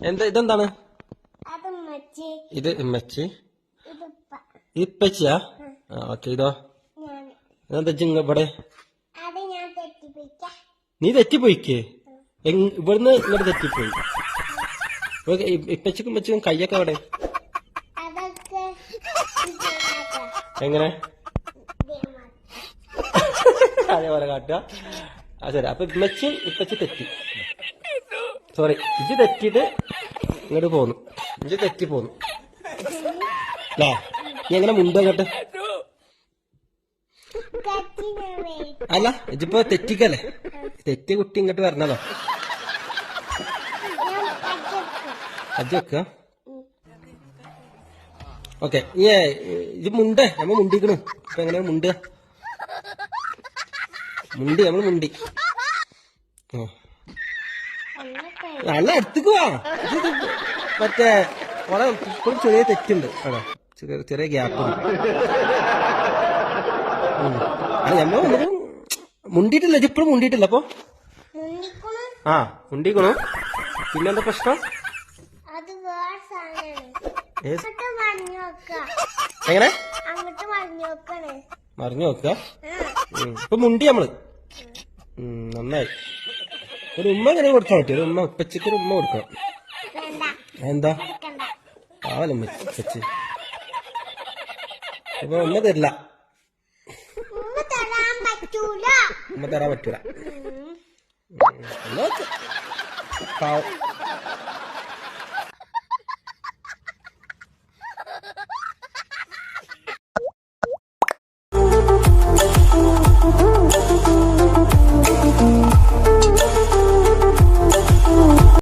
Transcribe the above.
എന്താ ഇതെന്താണ്? ഇത് ഉമ്മച്ചി, ഇപ്പച്ചിയാ? ഓക്കെ. ഇതോ എന്താ ഇവിടെ? നീ തെറ്റിപ്പോയിക്കേ? ഇവിടുന്ന് ഇങ്ങോട്ട് തെറ്റിപ്പോയി. ഇപ്പച്ചിക്കും ഇപ്പച്ചിക്കും കയ്യൊക്കെ എവിടെ? എങ്ങനെ അതേപോലെ കാട്ടുക? ശരി. അപ്പൊ ഇപ്പച്ചി തെറ്റി. സോറി, ഇത് തെറ്റിയിട്ട് ഇങ്ങോട്ട് പോന്നു. ഇത് തെറ്റി പോന്നു അല്ലേ? നീ എങ്ങനെ മുണ്ടോ കേട്ട്? അല്ല, ഇതിപ്പോ തെറ്റിക്കല്ലേ? തെറ്റി കുട്ടി ഇങ്ങോട്ട് വരണതോ? അജ് വെക്ക. ഓക്കെ. ഇത് മുണ്ടേ? നമ്മ മുണ്ടിക്കണു. ഇപ്പൊ എങ്ങനെയാ മുണ്ടുക? നമ്മള് മുണ്ടി. നല്ല അടുത്തേക്ക് വാ. മറ്റേ വളരെ ഇപ്പോഴും ചെറിയ തെറ്റുണ്ട്. ആണോ? ചെറിയ ഗ്യാപ്പ് ഉണ്ട്. ഞമ്മ വന്നത് മുണ്ടിയിട്ടില്ല. ഇതിപ്പോഴും മുണ്ടിയിട്ടില്ല. അപ്പൊ മുണ്ടിക്കണു. പിന്നെന്താ പ്രശ്നം? എങ്ങനെ മറിഞ്ഞു നോക്ക? ഇപ്പൊ മുണ്ടി നമ്മള്. നന്നായി. ഒരു ഉമ്മ എങ്ങനെ കൊടുക്കാൻ പറ്റും? ഒരു ഉമ്മ ഉപ്പച്ചിക്കൊരു ഉമ്മ കൊടുക്കണം. എന്താ പാവല ഉമ്മച്ചി. അപ്പൊ ഉമ്മ തരില്ല. ഉമ്മ തരാൻ പറ്റൂല. പാവം.